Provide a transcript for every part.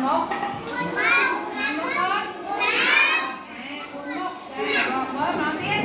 một làm một con cuốn một rồi mới nói tiếp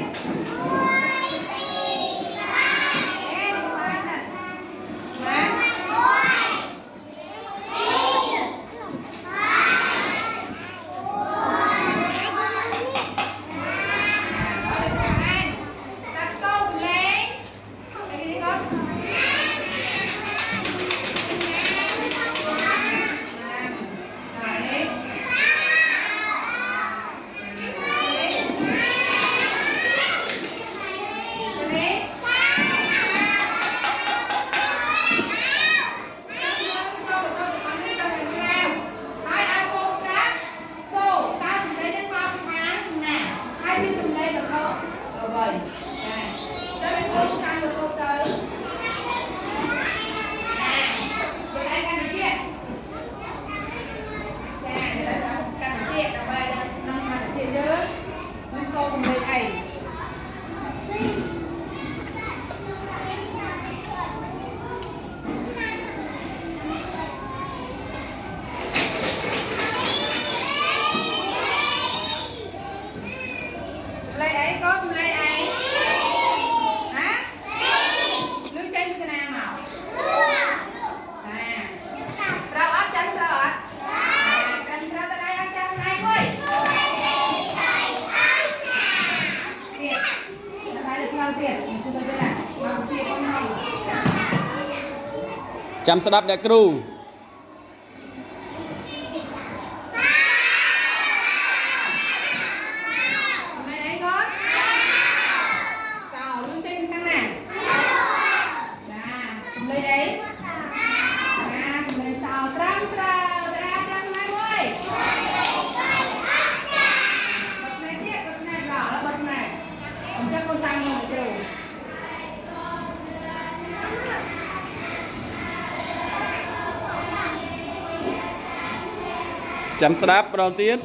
rồi cho nên cô căn được cô tới giờ đây căn được chưa giờ đây căn được chưa đâu bây giờ nâng mặt được chưa chứ nâng cô cùng đây thầy lấy ấy có lấy ấy hả lưới chân cái nào nào rau ớt chân rau ớt chân rau tới đây ăn chân này quay tiền đây là theo tiền mình chưa tới đây là tiền con này chăm sắp đẹp cừu lấy đấy lấy tàu trăng ra trăng này ơi bật này chiếc bật này đỏ là bật này ông cho con tăng rồi kìa chăm sắp đầu tiên